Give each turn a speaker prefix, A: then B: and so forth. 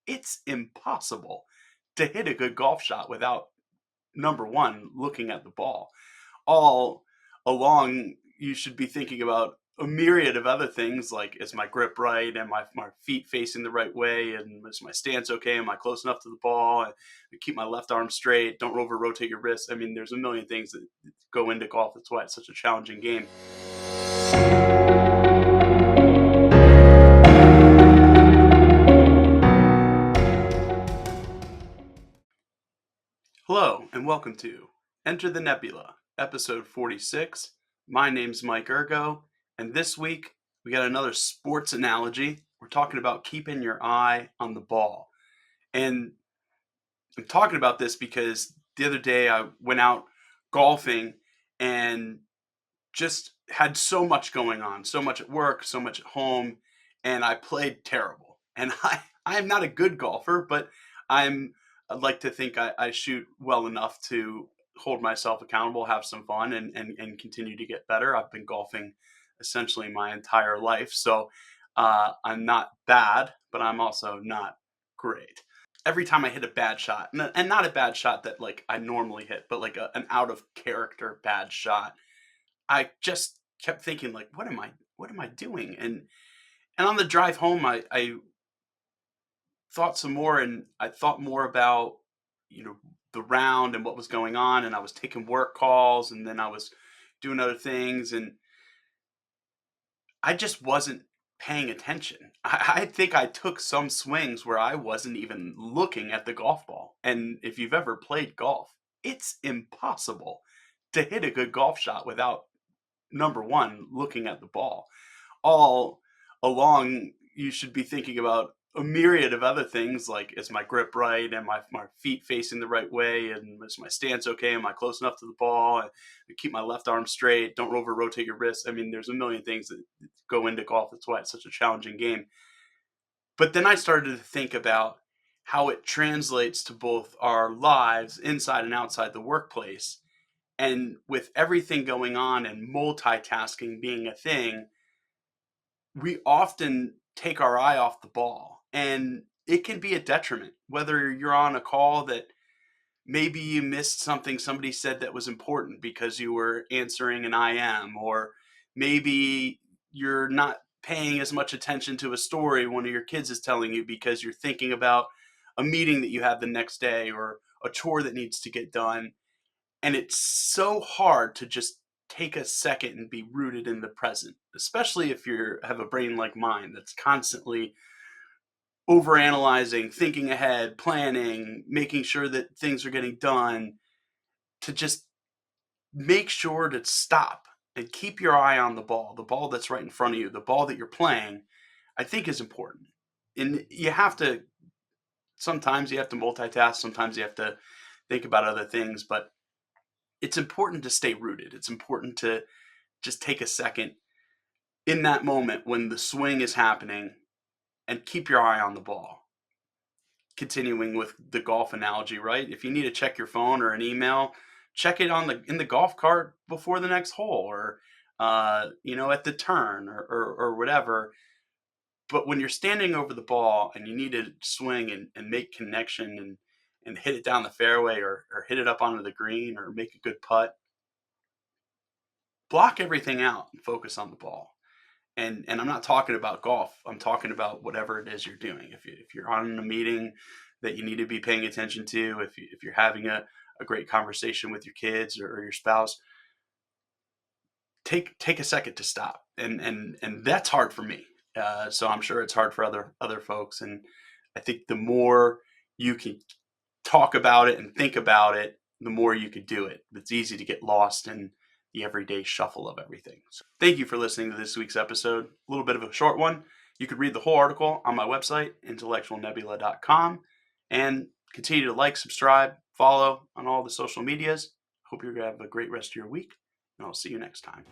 A: It's impossible to hit a good golf shot without, number one, looking at the ball. All along, you should be thinking about a myriad of other things like, is my grip right? Am my feet facing the right way? And is my stance okay? Am I close enough to the ball? And keep my left arm straight. Don't over rotate your wrist. I mean, there's a million things that go into golf. That's why it's such a challenging game. Hello, and welcome to Enter the Nebula, episode 46. My name's Mike Ergo, and this week we got another sports analogy. We're talking about keeping your eye on the ball. And I'm talking about this because the other day I went out golfing and just had so much going on, so much at work, so much at home, and I played terrible. And I am not a good golfer, but I'd like to think I shoot well enough to hold myself accountable, have some fun, and continue to get better. I've been golfing essentially my entire life, so I'm not bad, but I'm also not great. Every time I hit a bad shot, and not a bad shot that like I normally hit, but like an out of character bad shot, I just kept thinking like, what am I doing? And on the drive home, I thought some more, and I thought more about, the round and what was going on, and I was taking work calls, and then I was doing other things, and I just wasn't paying attention. I think I took some swings where I wasn't even looking at the golf ball. And if you've ever played golf, it's impossible to hit a good golf shot without, number one, looking at the ball. All along, you should be thinking about a myriad of other things like, is my grip right? Am my feet facing the right way? And is my stance okay? Am I close enough to the ball? And keep my left arm straight. Don't over rotate your wrist. I mean, there's a million things that go into golf. That's why it's such a challenging game. But then I started to think about how it translates to both our lives inside and outside the workplace. And with everything going on and multitasking being a thing, we often take our eye off the ball, and it can be a detriment. Whether you're on a call that maybe you missed something somebody said that was important because you were answering an IM, or maybe you're not paying as much attention to a story one of your kids is telling you because you're thinking about a meeting that you have the next day or a chore that needs to get done. And it's so hard to just take a second and be rooted in the present, especially if you have a brain like mine that's constantly overanalyzing, thinking ahead, planning, making sure that things are getting done. To just make sure to stop and keep your eye on the ball that's right in front of you, the ball that you're playing, I think is important. And sometimes you have to multitask, sometimes you have to think about other things, but it's important to stay rooted. It's important to just take a second in that moment when the swing is happening and keep your eye on the ball. Continuing with the golf analogy, right? If you need to check your phone or an email, check it in the golf cart before the next hole, or at the turn, or whatever. But when you're standing over the ball and you need to swing and make connection and hit it down the fairway, or hit it up onto the green, or make a good putt, block everything out and focus on the ball. And I'm not talking about golf. I'm talking about whatever it is you're doing. If you're on a meeting that you need to be paying attention to, if you're having a great conversation with your kids or your spouse, take a second to stop. And that's hard for me. So I'm sure it's hard for other folks. And I think the more you can talk about it and think about it, the more you could do it. It's easy to get lost in the everyday shuffle of everything. So thank you for listening to this week's episode. A little bit of a short one. You could read the whole article on my website, intellectualnebula.com, and continue to like, subscribe, follow on all the social medias. Hope you're going to have a great rest of your week, and I'll see you next time.